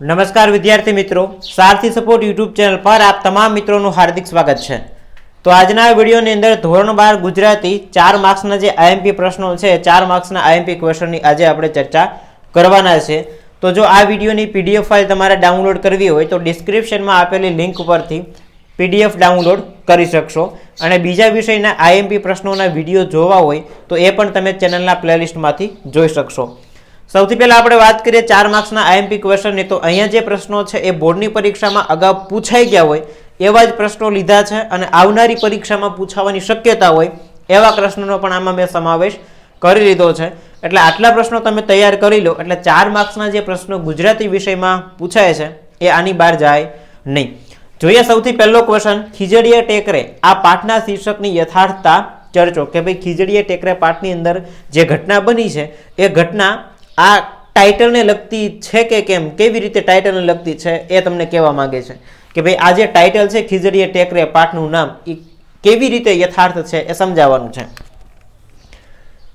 नमस्कार विद्यार्थी मित्रों, सारथी सपोर्ट यूट्यूब चैनल पर आप तमाम मित्रों નું हार्दिक स्वागत है। तो આજના વિડિયોની અંદર ધોરણ 12 ગુજરાતી 4 માર્ક્સના જે આઈએમપી પ્રશ્નો છે 4 માર્ક્સના આઈએમપી ક્વેશ્ચનની આજે આપણે ચર્ચા કરવાના છે। તો જો આ વિડિયોની પીડીએફ ફાઇલ તમારે ડાઉનલોડ કરવી હોય તો ડિસ્ક્રિપ્શનમાં આપેલી લિંક પરથી પીડીએફ ડાઉનલોડ કરી શકશો અને બીજા વિષયના આઈએમપી પ્રશ્નોના વિડિયો જોવા હોય તો એ પણ તમે ચેનલના પ્લેલિસ્ટમાંથી જોઈ શકશો। સૌથી પહેલા આપણે વાત કરીએ 4 માર્ક્સના આઈએમપી ક્વેશ્ચનની। તો અહીંયા જે પ્રશ્નો છે એ બોર્ડની પરીક્ષામાં અગાઉ પૂછાઈ ગયા હોય એવા જ પ્રશ્નો લીધા છે અને આવનારી પરીક્ષામાં પૂછાવાની શક્યતા હોય એવા પ્રશ્નોનો પણ આમાં મેં સમાવેશ કરી લીધો છે। એટલે આટલા પ્રશ્નો તમે તૈયાર કરી લો એટલે 4 માર્ક્સના જે પ્રશ્નો ગુજરાતી વિષયમાં પૂછાય છે એ આની બહાર જાય નહીં। જોઈએ સૌથી પહેલો ક્વેશ્ચન, ખીજડીયા ટેકરે આ પાઠના શીર્ષકની યથાર્થતા ચર્ચો। કે ભાઈ ખીજડીયા ટેકરે પાઠની અંદર જે ઘટના બની છે એ ઘટના આ ટાઇટલને લગતી છે કે કેમ, કેવી રીતે ટાઇટલને લગતી છે એ તમને કહેવા માંગે છે કે ભાઈ આ જે ટાઇટલ છે ખીજડીયા ટેકરે પાઠનું નામ એ કેવી રીતે યથાર્થ છે એ સમજાવવાનું છે।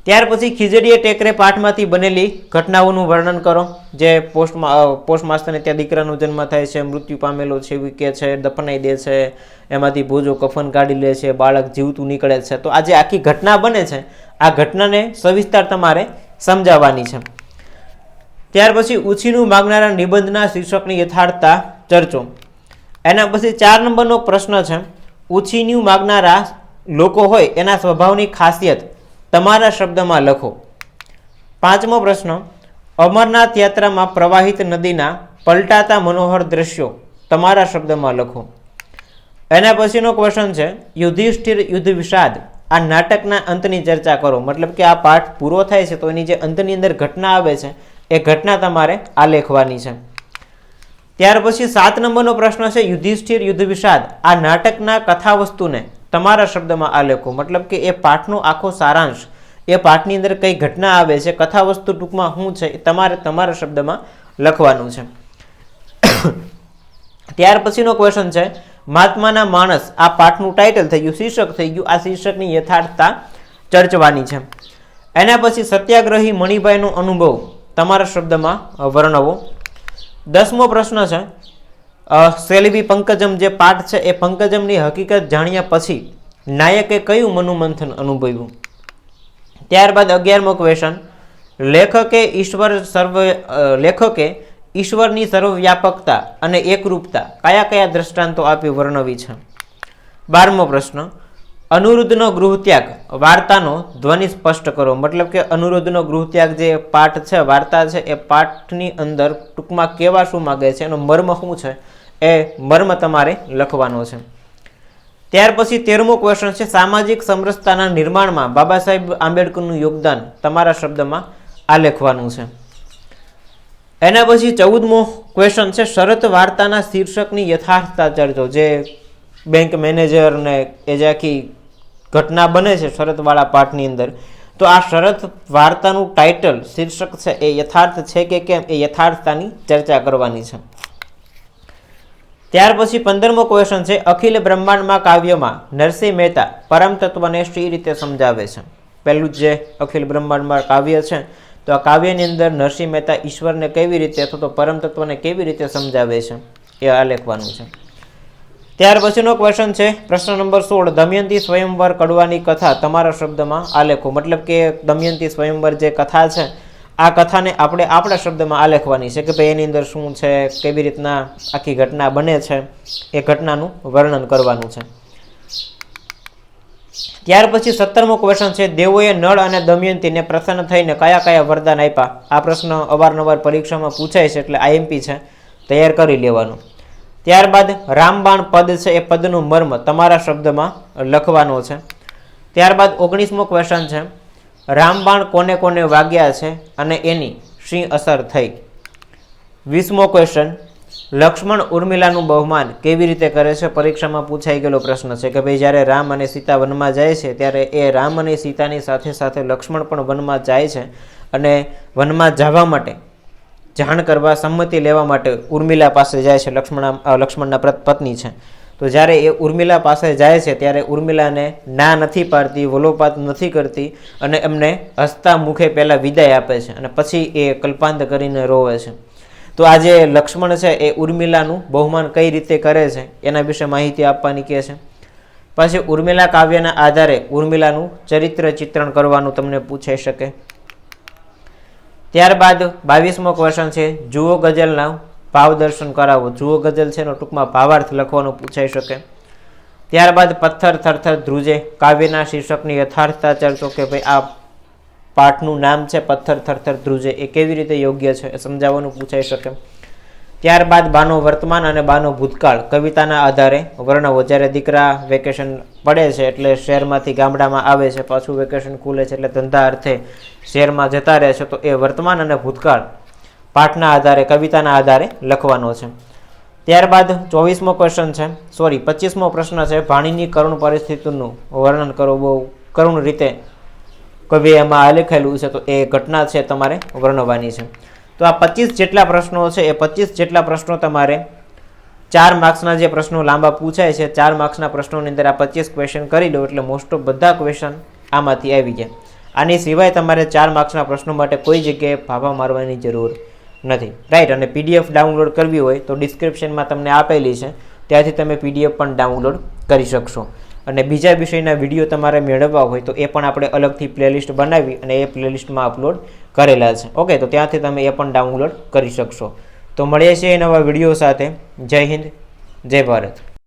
ત્યાર પછી ખીજડીયા ટેકરે પાઠમાંથી બનેલી ઘટનાઓનું વર્ણન કરો। જે પોસ્ટ માસ્ટરને ત્યાં દીકરાનો જન્મ થાય છે, મૃત્યુ પામેલો છે એવું કહે છે, દફનાઈ દે છે, એમાંથી ભોજો કફન કાઢી લે છે, બાળક જીવતું નીકળે છે। તો આ જે આખી ઘટના બને છે આ ઘટનાને સવિસ્તાર તમારે સમજાવવાની છે। ત્યાર પછી ઉછીનું માગનારા નિબંધના શીર્ષકની યથાર્થતા ચર્ચો। એના પછી 4 નંબરનો પ્રશ્ન છે, ઉછીનું માગનારા લોકો હોય એના સ્વભાવની ખાસિયત તમારા શબ્દમાં લખો। 5મો પ્રશ્ન, અમરનાથ યાત્રામાં પ્રવાહિત નદીના પલટાતા મનોહર દ્રશ્યો તમારા શબ્દમાં લખો। એના પછીનો ક્વેશ્ચન છે, યુધિષ્ઠિર યુદ્ધ વિષાદ આ નાટકના અંતની ચર્ચા કરો। મતલબ કે આ પાઠ પૂરો થાય છે તો એની જે અંતની અંદર ઘટના આવે છે એ ઘટના તમારે આલેખવાની છે। ત્યાર પછી 7 નંબરનો પ્રશ્ન છે, યુધિષ્ઠિર યુદ્ધ વિષાદ આ નાટકના કથાવસ્તુને તમારા શબ્દમાં આલેખો। મતલબ કે એ પાઠનો આખો સારાંશ, એ પાઠની અંદર કઈ ઘટના આવે છે, કથાવસ્તુ ટૂંકમાં શું છે એ તમારે તમારા શબ્દમાં લખવાનું છે। ત્યાર પછીનો ક્વેશ્ચન છે, મહાત્માના માણસ આ પાઠનું ટાઇટલ થઈ ગયું, શીર્ષક થઈ ગયું, આ શીર્ષકની યથાર્થતા ચર્ચવાની છે। એના પછી સત્યાગ્રહી મણિભાઈનો અનુભવ તમારા શબ્દમાં વર્ણવો। 10મો પ્રશ્ન છે, સેલ્વી પંકજમ જે પાઠ છે એ પંકજમની હકીકત જાણ્યા પછી નાયકે કયું મનોમંથન અનુભવ્યું। ત્યારબાદ 11મો ક્વેશ્ચન, લેખકે ઈશ્વરની સર્વવ્યાપકતા અને એકરૂપતા કયા કયા દ્રષ્ટાંતો આપી વર્ણવી છે। 12મો પ્રશ્ન, અનુરુદ્ધનો ગૃહત્યાગ વાર્તાનો ધ્વનિ સ્પષ્ટ કરો। મતલબ કે અનુરુદ્ધનો ગૃહત્યાગ જે પાઠ છે, વાર્તા છે, એ પાઠની અંદર ટૂંકમાં કેવા શું માગે છે, એનો મર્મ શું છે એ મર્મ તમારે લખવાનો છે। ત્યાર પછી 13મો ક્વેશ્ચન છે, સામાજિક સમરસતાના નિર્માણમાં બાબા સાહેબ આંબેડકરનું યોગદાન તમારા શબ્દમાં આલેખવાનું છે। એના પછી 14મો ક્વેશ્ચન છે, શરત વાર્તાના શીર્ષકની યથાર્થતા ચર્ચો। જે બેંક મેનેજર ને એ જે આખી ઘટના બને છે શરતવાળા પાઠની અંદર, તો આ શરત વાર્તાનું ટાઇટલ શીર્ષક છે એ યથાર્થ છે કે કેમ એ યથાર્થતાની ચર્ચા કરવાની છે। ત્યાર પછી 15મો ક્વેશ્ચન છે, અખિલ બ્રહ્માંડમાં કાવ્યમાં નરસિંહ મહેતા પરમ તત્વને શી રીતે સમજાવે છે। પહેલું જે અખિલ બ્રહ્માંડમાં કાવ્ય છે તો આ કાવ્યની અંદર નરસિંહ મહેતા ઈશ્વરને કેવી રીતે અથવા તો પરમ તત્વને કેવી રીતે સમજાવે છે એ આલેખવાનું છે। ત્યાર પછીનો ક્વેશ્ચન છે, પ્રશ્ન નંબર 16, દમયંતી સ્વયંવર કડવાની કથા તમારા શબ્દમાં આલેખો। મતલબ કે દમયંતી સ્વયંવર જે કથા છે આ કથાને આપણે આપણા શબ્દમાં આલેખવાની છે કે ભાઈ એની અંદર શું છે, કેવી રીતના આખી ઘટના બને છે એ ઘટનાનું વર્ણન કરવાનું છે। ત્યાર પછી 17મો ક્વેશ્ચન છે, દેવોએ નળ અને દમયંતીને પ્રસન્ન થઈને કયા કયા વરદાન આપ્યા। આ પ્રશ્ન અવારનવાર પરીક્ષામાં પૂછાય છે એટલે આઈએમપી છે, તૈયાર કરી લેવાનું। ત્યારબાદ રામબાણ પદ છે એ પદનું મર્મ તમારા શબ્દમાં લખવાનો છે। ત્યારબાદ 19મો ક્વેશ્ચન છે, રામબાણ કોને કોને વાગ્યા છે અને એની શી અસર થઈ। 20મો ક્વેશ્ચન, લક્ષ્મણ ઉર્મિલાનું બહુમાન કેવી રીતે કરે છે, પરીક્ષામાં પૂછાઈ ગયેલો પ્રશ્ન છે કે ભાઈ જ્યારે રામ અને સીતા વનમાં જાય છે ત્યારે એ રામ અને સીતાની સાથે સાથે લક્ષ્મણ પણ વનમાં જાય છે અને વનમાં જવા માટે જાણ કરવા, સંમતિ લેવા માટે ઉર્મિલા પાસે જાય છે। લક્ષ્મણના પત્ની છે તો જ્યારે એ ઉર્મિલા પાસે જાય છે ત્યારે ઉર્મિલાને ના નથી પાડતી, વલોપાત નથી કરતી અને એમને હસતા મુખે પહેલાં વિદાય આપે છે અને પછી એ કલ્પાંત કરીને રોવે છે। તો આ જે લક્ષ્મણ છે એ ઉર્મિલાનું બહુમાન કઈ રીતે કરે છે એના વિશે માહિતી આપવાની કહે છે. પછી ઉર્મિલા કાવ્યના આધારે ઉર્મિલાનું ચરિત્ર ચિત્રણ કરવાનું તમને પૂછાઈ શકે. ત્યારબાદ 22મો ક્વેશ્ચન છે જુઓ ગઝલના ભાવ દર્શન કરાવો. જુઓ ગઝલ છે એનો ટૂંકમાં ભાવાર્થ લખવાનું પૂછાઈ શકે. ત્યારબાદ પથ્થર થરથર ધ્રુજે કાવ્યના શીર્ષકની યથાર્થતા ચર્ચો કે ભાઈ આ પાઠનું નામ છે પથ્થર થરથર ધ્રુજે એ કેવી રીતે યોગ્ય છે એ સમજાવવાનું પૂછાઈ શકે. ત્યારબાદ બાનો વર્તમાન અને બાનો ભૂતકાળ કવિતાના આધારે વર્ણવો. જ્યારે દીકરા વેકેશન પડે છે એટલે શહેરમાંથી ગામડામાં આવે છે, પાછું વેકેશન ખુલે છે એટલે ધંધા અર્થે શહેરમાં જતા રહે છે, તો એ વર્તમાન અને ભૂતકાળ પાઠના આધારે કવિતાના આધારે લખવાનો છે. ત્યારબાદ 24મો ક્વેશ્ચન છે 25મો પ્રશ્ન છે ભાણીની કરુણ પરિસ્થિતિનું વર્ણન કરો. બહુ કરુણ રીતે કવિ એમાં આલેખેલું છે, તો એ ઘટના છે તમારે વર્ણવવાની છે. તો આ 25 જેટલા પ્રશ્નો છે એ 25 જેટલા પ્રશ્નો તમારે 4 માર્ક્સના જે પ્રશ્નો લાંબા પૂછાય છે 4 માર્ક્સના પ્રશ્નોની અંદર આ 25 ક્વેશ્ચન કરી લો એટલે મોસ્ટ ઓફ બધા ક્વેશ્ચન આમાંથી આવી ગયા. આની સિવાય તમારે 4 માર્ક્સના પ્રશ્નો માટે કોઈ જગ્યાએ ફાફા મારવાની જરૂર નથી, રાઈટ. અને પીડીએફ ડાઉનલોડ કરવી હોય તો ડિસ્ક્રિપ્શનમાં તમને આપેલી છે, ત્યાંથી તમે પીડીએફ પણ ડાઉનલોડ કરી શકશો. અને બીજા વિષયના વિડીયો તમારે મેળવવા હોય તો એ પણ આપણે અલગથી પ્લેલિસ્ટ બનાવી અને એ પ્લેલિસ્ટમાં અપલોડ કરેલા છે. ઓકે, તો ત્યાંથી તમે એ પણ ડાઉનલોડ કરી શકશો. તો મળીએ છીએ નવા વિડીયો સાથે. જય હિન્દ, જય ભારત.